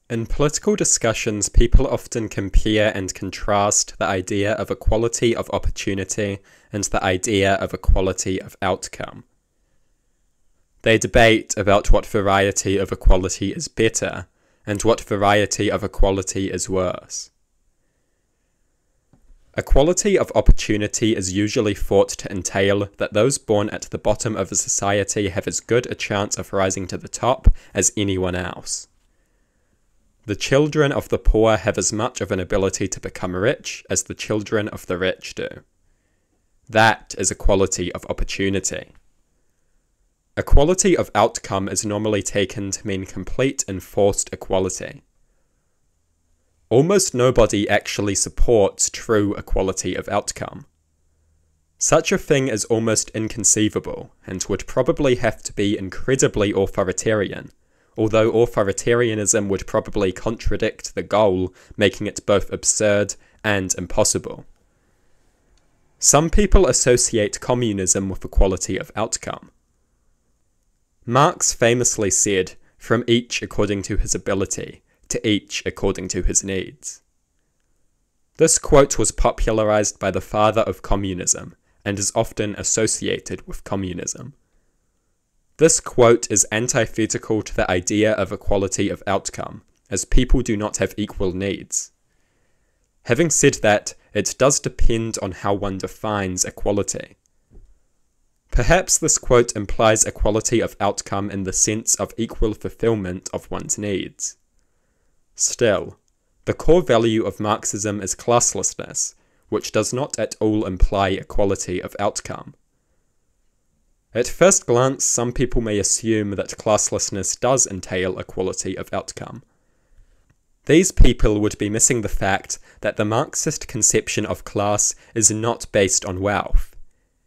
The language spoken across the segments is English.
In political discussions, people often compare and contrast the idea of equality of opportunity and the idea of equality of outcome. They debate about what variety of equality is better and what variety of equality is worse. Equality of opportunity is usually thought to entail that those born at the bottom of a society have as good a chance of rising to the top as anyone else. The children of the poor have as much of an ability to become rich as the children of the rich do. That is equality of opportunity. Equality of outcome is normally taken to mean complete enforced equality. Almost nobody actually supports true equality of outcome. Such a thing is almost inconceivable, and would probably have to be incredibly authoritarian, although authoritarianism would probably contradict the goal, making it both absurd and impossible. Some people associate communism with equality of outcome. Marx famously said, "From each according to his ability, to each according to his needs." This quote was popularized by the father of communism, and is often associated with communism. This quote is antithetical to the idea of equality of outcome, as people do not have equal needs. Having said that, it does depend on how one defines equality. Perhaps this quote implies equality of outcome in the sense of equal fulfillment of one's needs. Still, the core value of Marxism is classlessness, which does not at all imply equality of outcome. At first glance, some people may assume that classlessness does entail equality of outcome. These people would be missing the fact that the Marxist conception of class is not based on wealth.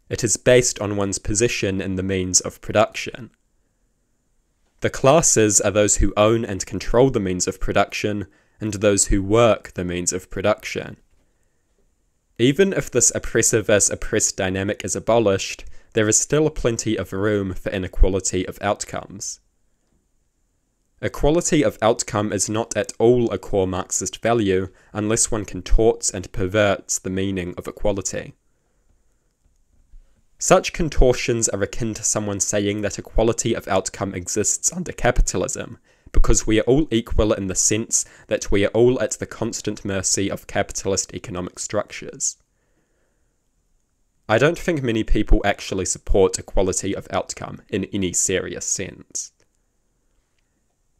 It is based on one's position in the means of production. The classes are those who own and control the means of production, and those who work the means of production. Even if this oppressor versus oppressed dynamic is abolished, there is still plenty of room for inequality of outcomes. Equality of outcome is not at all a core Marxist value unless one contorts and perverts the meaning of equality. Such contortions are akin to someone saying that equality of outcome exists under capitalism, because we are all equal in the sense that we are all at the constant mercy of capitalist economic structures. I don't think many people actually support equality of outcome in any serious sense.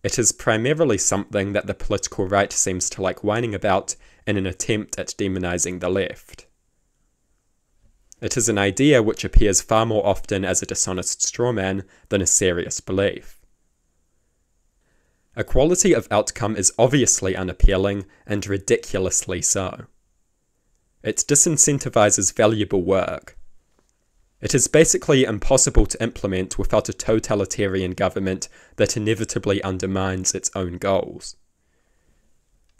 It is primarily something that the political right seems to like whining about in an attempt at demonizing the left. It is an idea which appears far more often as a dishonest strawman than a serious belief. Equality of outcome is obviously unappealing, and ridiculously so. It disincentivizes valuable work. It is basically impossible to implement without a totalitarian government that inevitably undermines its own goals.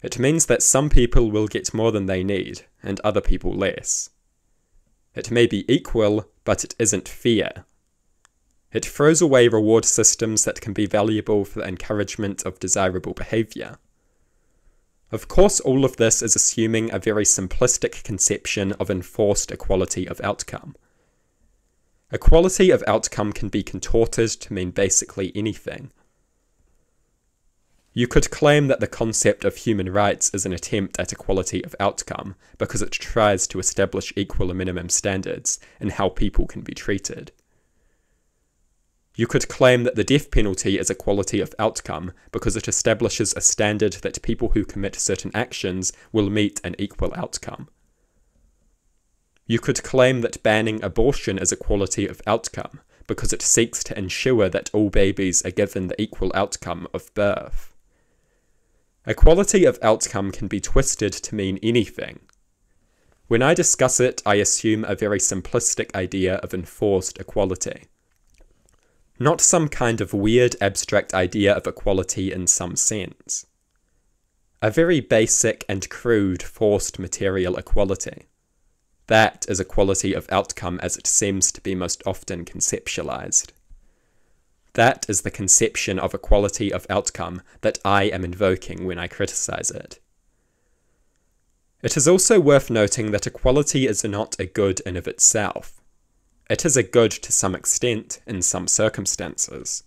It means that some people will get more than they need, and other people less. It may be equal, but it isn't fair. It throws away reward systems that can be valuable for the encouragement of desirable behavior. Of course, all of this is assuming a very simplistic conception of enforced equality of outcome. Equality of outcome can be contorted to mean basically anything. You could claim that the concept of human rights is an attempt at equality of outcome because it tries to establish equal minimum standards in how people can be treated. You could claim that the death penalty is equality of outcome because it establishes a standard that people who commit certain actions will meet an equal outcome. You could claim that banning abortion is equality of outcome because it seeks to ensure that all babies are given the equal outcome of birth. Equality of outcome can be twisted to mean anything. When I discuss it, I assume a very simplistic idea of enforced equality. Not some kind of weird abstract idea of equality in some sense. A very basic and crude forced material equality. That is equality of outcome as it seems to be most often conceptualized. That is the conception of equality of outcome that I am invoking when I criticize it. It is also worth noting that equality is not a good in of itself. It is a good to some extent in some circumstances.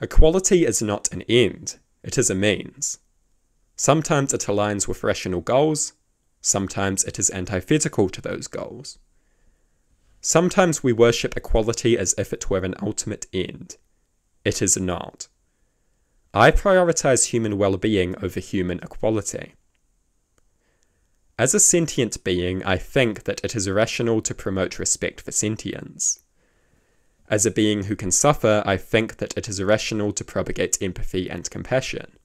Equality is not an end, it is a means. Sometimes it aligns with rational goals, sometimes it is antithetical to those goals. Sometimes we worship equality as if it were an ultimate end. It is not. I prioritize human well-being over human equality. As a sentient being, I think that it is rational to promote respect for sentience. As a being who can suffer, I think that it is rational to propagate empathy and compassion.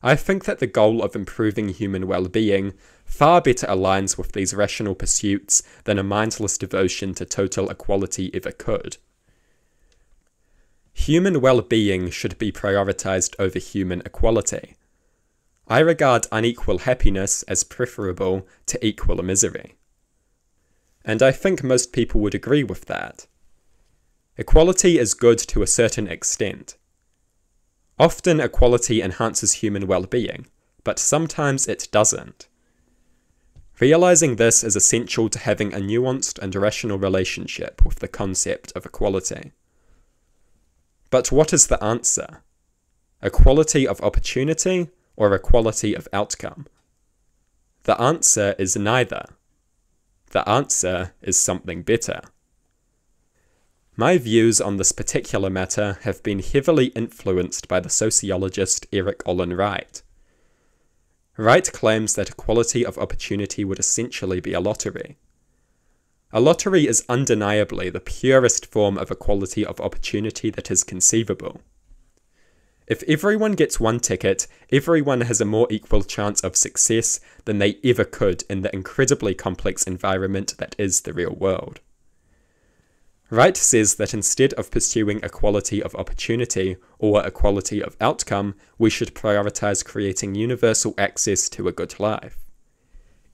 I think that the goal of improving human well-being far better aligns with these rational pursuits than a mindless devotion to total equality ever could. Human well-being should be prioritized over human equality. I regard unequal happiness as preferable to equal misery. And I think most people would agree with that. Equality is good to a certain extent. Often equality enhances human well-being, but sometimes it doesn't. Realizing this is essential to having a nuanced and rational relationship with the concept of equality. But what is the answer? Equality of opportunity or equality of outcome? The answer is neither. The answer is something better. My views on this particular matter have been heavily influenced by the sociologist Eric Olin Wright. Wright claims that equality of opportunity would essentially be a lottery. A lottery is undeniably the purest form of equality of opportunity that is conceivable. If everyone gets one ticket, everyone has a more equal chance of success than they ever could in the incredibly complex environment that is the real world. Wright says that instead of pursuing equality of opportunity or equality of outcome, we should prioritize creating universal access to a good life.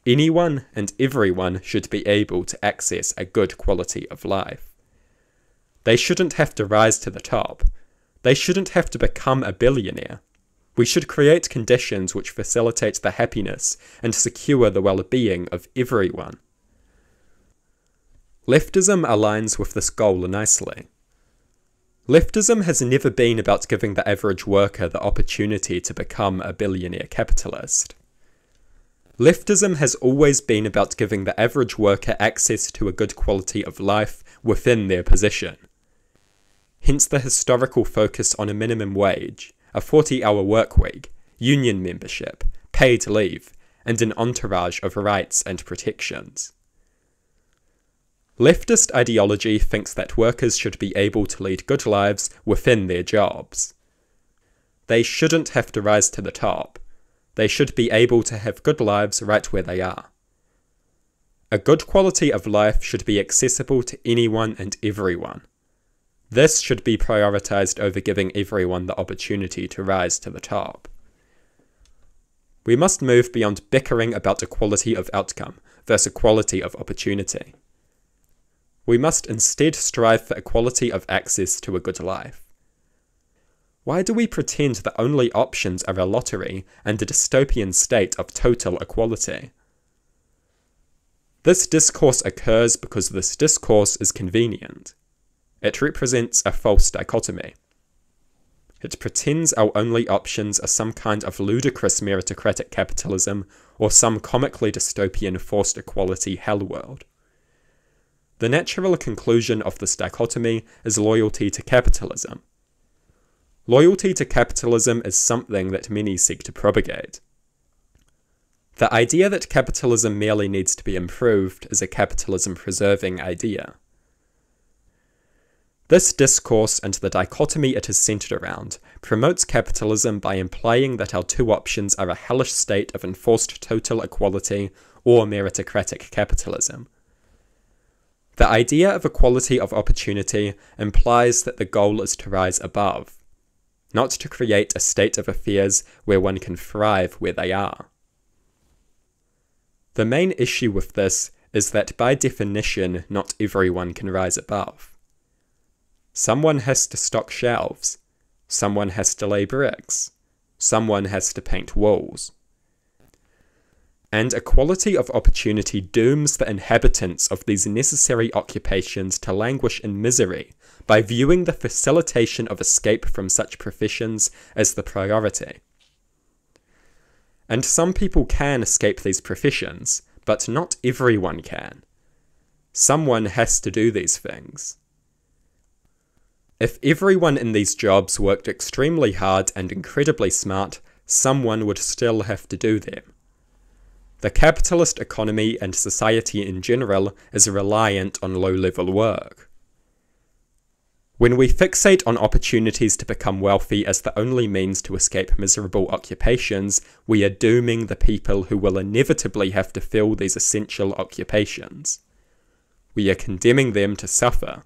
Anyone and everyone should be able to access a good quality of life. They shouldn't have to rise to the top. They shouldn't have to become a billionaire. We should create conditions which facilitate the happiness and secure the well-being of everyone. Leftism aligns with this goal nicely. Leftism has never been about giving the average worker the opportunity to become a billionaire capitalist. Leftism has always been about giving the average worker access to a good quality of life within their position. Hence the historical focus on a minimum wage, a 40-hour work week, union membership, paid leave, and an entourage of rights and protections. Leftist ideology thinks that workers should be able to lead good lives within their jobs. They shouldn't have to rise to the top. They should be able to have good lives right where they are. A good quality of life should be accessible to anyone and everyone. This should be prioritized over giving everyone the opportunity to rise to the top. We must move beyond bickering about equality of outcome versus equality of opportunity. We must instead strive for equality of access to a good life. Why do we pretend the only options are a lottery and a dystopian state of total equality? This discourse occurs because this discourse is convenient. It represents a false dichotomy. It pretends our only options are some kind of ludicrous meritocratic capitalism or some comically dystopian forced equality hell world. The natural conclusion of this dichotomy is loyalty to capitalism. Loyalty to capitalism is something that many seek to propagate. The idea that capitalism merely needs to be improved is a capitalism-preserving idea. This discourse and the dichotomy it is centered around promotes capitalism by implying that our two options are a hellish state of enforced total equality or meritocratic capitalism. The idea of equality of opportunity implies that the goal is to rise above, not to create a state of affairs where one can thrive where they are. The main issue with this is that by definition not everyone can rise above. Someone has to stock shelves. Someone has to lay bricks. Someone has to paint walls. And equality of opportunity dooms the inhabitants of these necessary occupations to languish in misery by viewing the facilitation of escape from such professions as the priority. And some people can escape these professions, but not everyone can. Someone has to do these things. If everyone in these jobs worked extremely hard and incredibly smart, someone would still have to do them. The capitalist economy and society in general is reliant on low-level work. When we fixate on opportunities to become wealthy as the only means to escape miserable occupations, we are dooming the people who will inevitably have to fill these essential occupations. We are condemning them to suffer.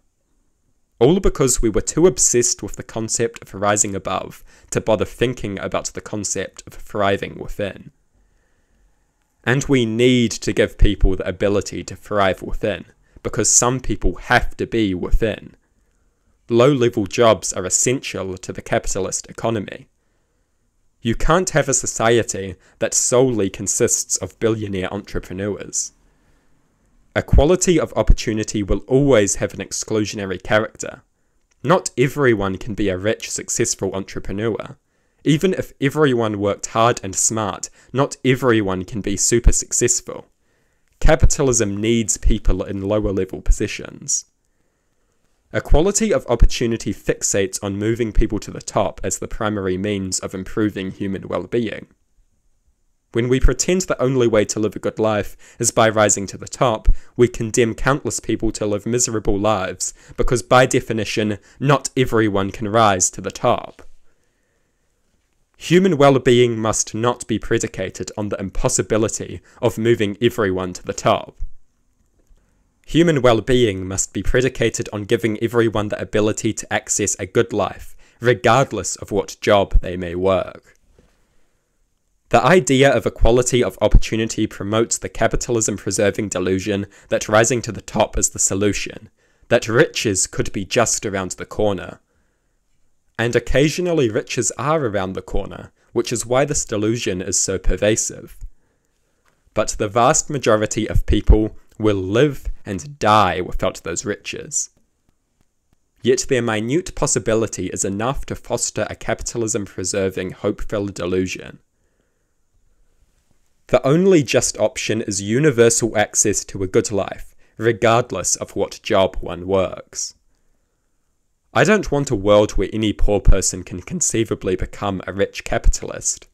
All because we were too obsessed with the concept of rising above to bother thinking about the concept of thriving within. And we need to give people the ability to thrive within, because some people have to be within. Low-level jobs are essential to the capitalist economy. You can't have a society that solely consists of billionaire entrepreneurs. Equality of opportunity will always have an exclusionary character. Not everyone can be a rich, successful entrepreneur. Even if everyone worked hard and smart, not everyone can be super successful. Capitalism needs people in lower level positions. Equality of opportunity fixates on moving people to the top as the primary means of improving human well-being. When we pretend the only way to live a good life is by rising to the top, we condemn countless people to live miserable lives, because by definition, not everyone can rise to the top. Human well-being must not be predicated on the impossibility of moving everyone to the top. Human well-being must be predicated on giving everyone the ability to access a good life, regardless of what job they may work. The idea of equality of opportunity promotes the capitalism-preserving delusion that rising to the top is the solution, that riches could be just around the corner. And occasionally riches are around the corner, which is why this delusion is so pervasive. But the vast majority of people will live and die without those riches. Yet their minute possibility is enough to foster a capitalism-preserving, hope-filled delusion. The only just option is universal access to a good life, regardless of what job one works. I don't want a world where any poor person can conceivably become a rich capitalist.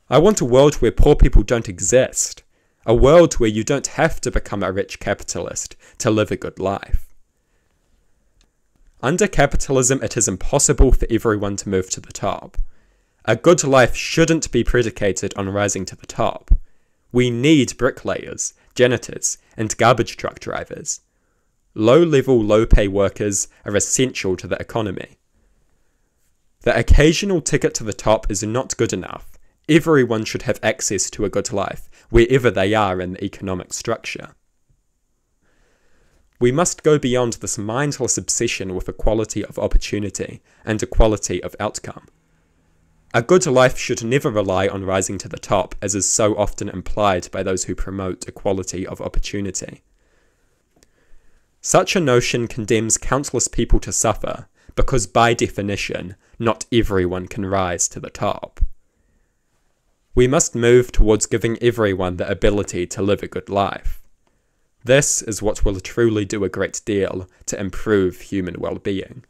I want a world where poor people don't exist, a world where you don't have to become a rich capitalist to live a good life. Under capitalism, it is impossible for everyone to move to the top. A good life shouldn't be predicated on rising to the top. We need bricklayers, janitors, and garbage truck drivers. Low-level, low-pay workers are essential to the economy. The occasional ticket to the top is not good enough. Everyone should have access to a good life, wherever they are in the economic structure. We must go beyond this mindless obsession with equality of opportunity and equality of outcome. A good life should never rely on rising to the top, as is so often implied by those who promote equality of opportunity. Such a notion condemns countless people to suffer, because by definition, not everyone can rise to the top. We must move towards giving everyone the ability to live a good life. This is what will truly do a great deal to improve human well-being.